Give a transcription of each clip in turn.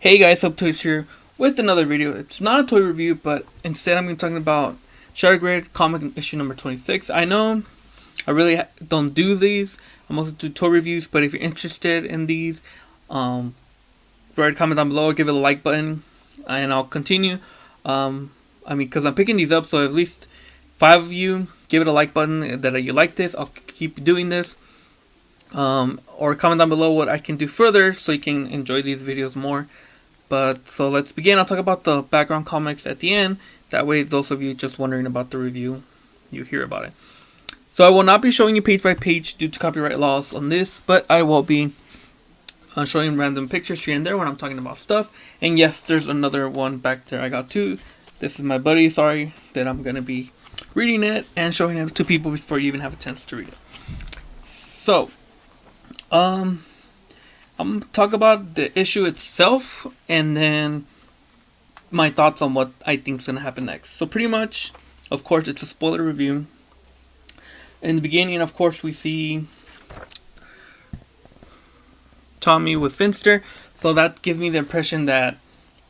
Hey guys, Suptoys here with another video. It's not a toy review, but instead I'm going to be talking about Shattered comic issue number 26. I know I really don't do these. I mostly do toy reviews, but if you're interested in these, write a comment down below, give it a like button, and I'll continue. Because I'm picking these up, so at least 5 of you give it a like button that you like this. I'll keep doing this. Or comment down below what I can do further so you can enjoy these videos more. But so let's begin. I'll talk about the background comics at the end. That way, those of you just wondering about the review, you hear about it. So I will not be showing you page by page due to copyright laws on this, but I will be showing random pictures here and there when I'm talking about stuff. And yes, there's another one back there I got too. This is my buddy. Sorry that I'm going to be reading it and showing it to people before you even have a chance to read it. So, I'm going to talk about the issue itself and then my thoughts on what I think is going to happen next. So pretty much, of course, it's a spoiler review. In the beginning, of course, we see Tommy with Finster. So that gives me the impression that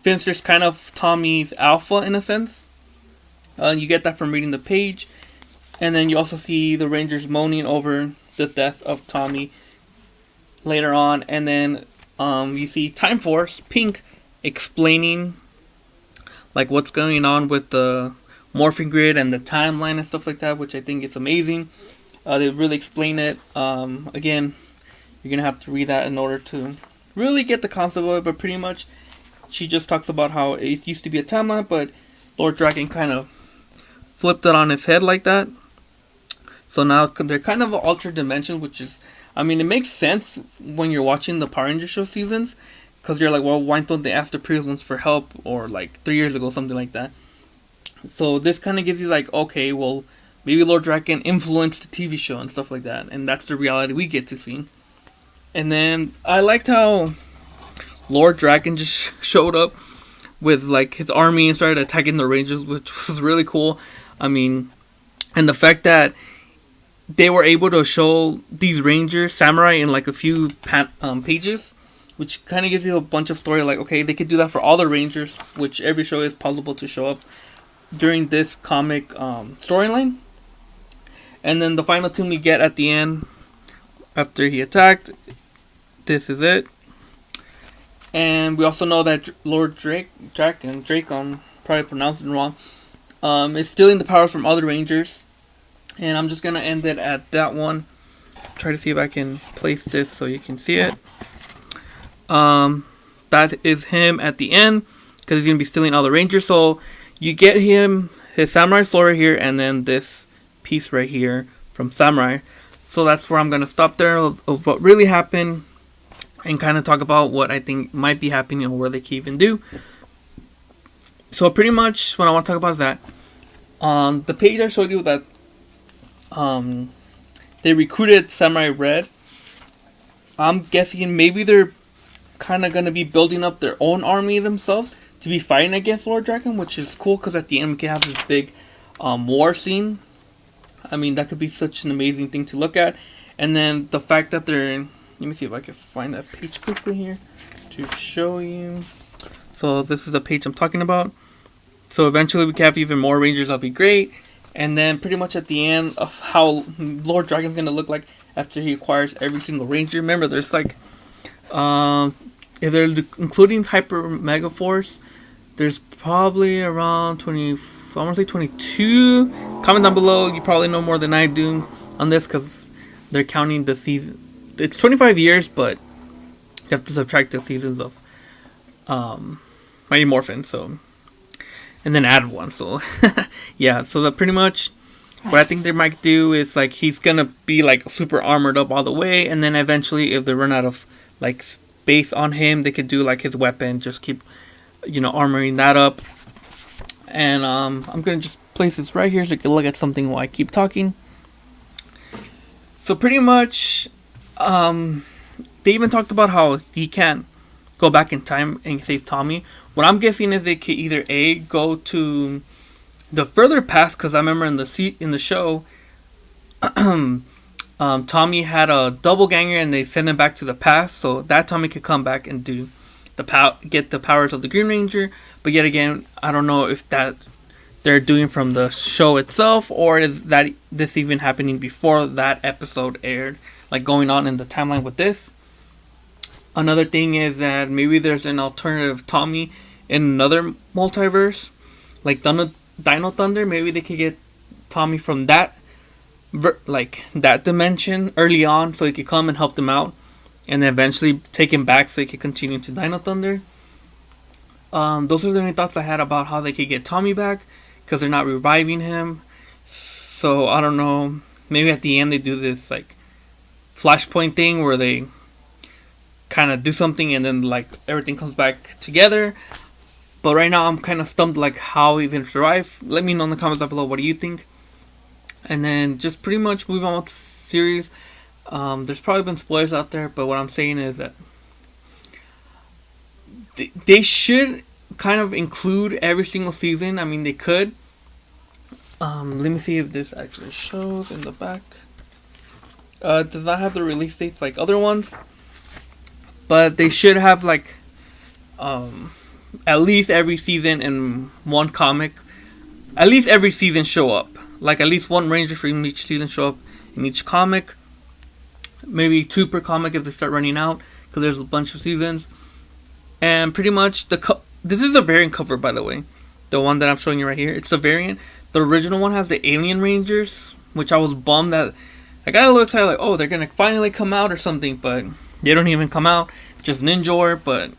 Finster's kind of Tommy's alpha in a sense. You get that from reading the page. And then you also see the Rangers moaning over the death of Tommy later on, and then you see Time Force Pink explaining like what's going on with the morphing grid and the timeline and stuff like that, which I think is amazing. They really explain it. Again, you're gonna have to read that in order to really get the concept of it, but pretty much she just talks about how it used to be a timeline, but Lord Dragon kind of flipped it on his head like that. So now they're kind of an altered dimension, which is, it makes sense when you're watching the Power Ranger show seasons, because you're like, well, why don't they ask the previous ones for help, or like 3 years ago, something like that. So this kind of gives you like, okay, well, maybe Lord Draken influenced the TV show and stuff like that, and that's the reality we get to see. And then I liked how Lord Draken just showed up with like his army and started attacking the Rangers, which was really cool. And the fact that they were able to show these Rangers, samurai, in like a few pages, which kind of gives you a bunch of story. Like, okay, they could do that for all the Rangers, which every show is possible to show up during this comic storyline. And then the final tune we get at the end, after he attacked, this is it. And we also know that Lord Drake, I'm probably pronouncing it wrong, is stealing the powers from other Rangers. And I'm just going to end it at that one. Try to see if I can place this so you can see it. That is him at the end, because he's going to be stealing all the Rangers. So you get him, his Samurai sword right here, and then this piece right here from Samurai. So that's where I'm going to stop there of what really happened, and kind of talk about what I think might be happening or what they can even do. So pretty much what I want to talk about is that the page I showed you that they recruited Samurai Red. I'm guessing maybe they're kind of going to be building up their own army themselves to be fighting against Lord Dragon, which is cool because at the end we can have this big war scene. That could be such an amazing thing to look at. And then the fact that they're... Let me see if I can find that page quickly here to show you. So this is the page I'm talking about. So eventually we can have even more Rangers. That'll be great. And then pretty much at the end of how Lord Dragon's going to look like after he acquires every single Ranger. Remember, there's like, if they're including Hyper Mega Force, there's probably around 20, I want to say 22. Comment down below, you probably know more than I do on this because they're counting the season. It's 25 years, but you have to subtract the seasons of Mighty Morphin, so... And then add one, so yeah. So that pretty much what I think they might do is like he's gonna be like super armored up all the way, and then eventually, if they run out of like space on him, they could do like his weapon, just keep armoring that up. And I'm gonna just place this right here so you can look at something while I keep talking. So pretty much, they even talked about how he can't go back in time and save Tommy. What I'm guessing is they could either A, go to the further past, because I remember in the show, Tommy had a double ganger and they sent him back to the past, so that Tommy could come back and do get the powers of the Green Ranger. But yet again, I don't know if that they're doing from the show itself, or is that this even happening before that episode aired, like going on in the timeline with this. Another thing is that maybe there's an alternative Tommy in another multiverse, like Dino Thunder. Maybe they could get Tommy from that that dimension early on, so he could come and help them out, and then eventually take him back so he could continue to Dino Thunder. Those are the only thoughts I had about how they could get Tommy back, because they're not reviving him. So I don't know. Maybe at the end they do this like Flashpoint thing where they kind of do something and then like everything comes back together. But right now I'm kind of stumped like how he's gonna survive. Let me know in the comments down below what do you think. And then just pretty much move on with the series. There's probably been spoilers out there, but what I'm saying is that they should kind of include every single season. I mean, they could. Let me see if this actually shows in the back. Does not have the release dates like other ones, but they should have like at least every season in one comic. At least every season show up. Like at least one Ranger from each season show up in each comic. Maybe 2 per comic if they start running out, because there's a bunch of seasons. And pretty much this is a variant cover, by the way. The one that I'm showing you right here, it's the variant. The original one has the Alien Rangers, which I was bummed that I got a little excited, like, oh, they're gonna finally come out or something, but they don't even come out. Just Ninjor, but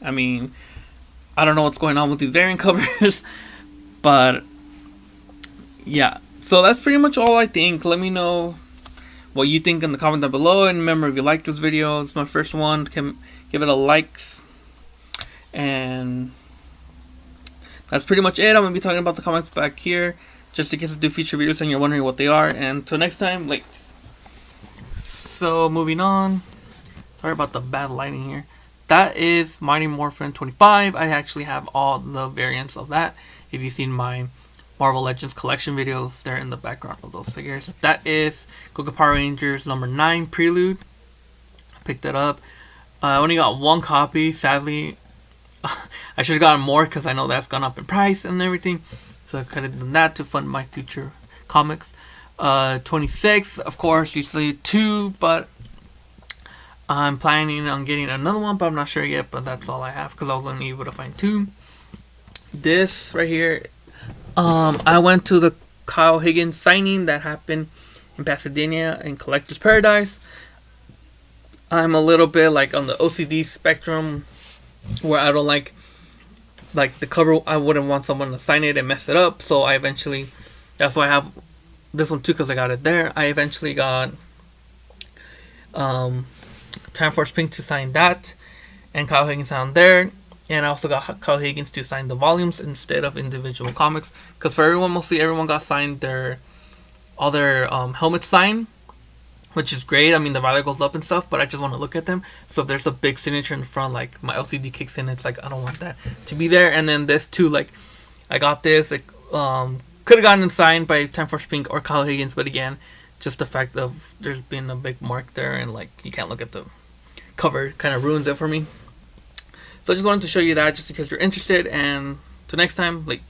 I mean, I don't know what's going on with these variant covers, but yeah. So that's pretty much all I think. Let me know what you think in the comment down below, and remember, if you like this video, it's my first one, give it a like. And that's pretty much it. I'm going to be talking about the comics back here, just in case I do future videos and you're wondering what they are. And until next time, late. So, moving on. Sorry about the bad lighting here. That is Mighty Morphin 25. I actually have all the variants of that. If you've seen my Marvel Legends collection videos, they're in the background of those figures. That is Go-Go Power Rangers number 9 Prelude. I picked it up. I only got 1 copy, sadly. I should have gotten more because I know that's gone up in price and everything. So I could have done that to fund my future comics. 26, of course, usually 2, but I'm planning on getting another one, but I'm not sure yet. But that's all I have because I was only able to find 2. This right here, I went to the Kyle Higgins signing that happened in Pasadena in Collector's Paradise. I'm a little bit like on the OCD spectrum, where I don't like the cover. I wouldn't want someone to sign it and mess it up. So I eventually, that's why I have this one too, because I got it there. I eventually got Time Force Pink to sign that, and Kyle Higgins down there. And I also got Kyle Higgins to sign the volumes instead of individual comics, because for everyone, mostly everyone got signed all their helmets signed, which is great. I mean, the value goes up and stuff, but I just want to look at them. So if there's a big signature in front, like my LCD kicks in, it's like I don't want that to be there. And then this too, like I got this, like could have gotten it signed by Time Force Pink or Kyle Higgins, but again, just the fact of there's been a big mark there, and like you can't look at the cover, kind of ruins it for me. So I just wanted to show you that, just because you're interested. And till next time, late.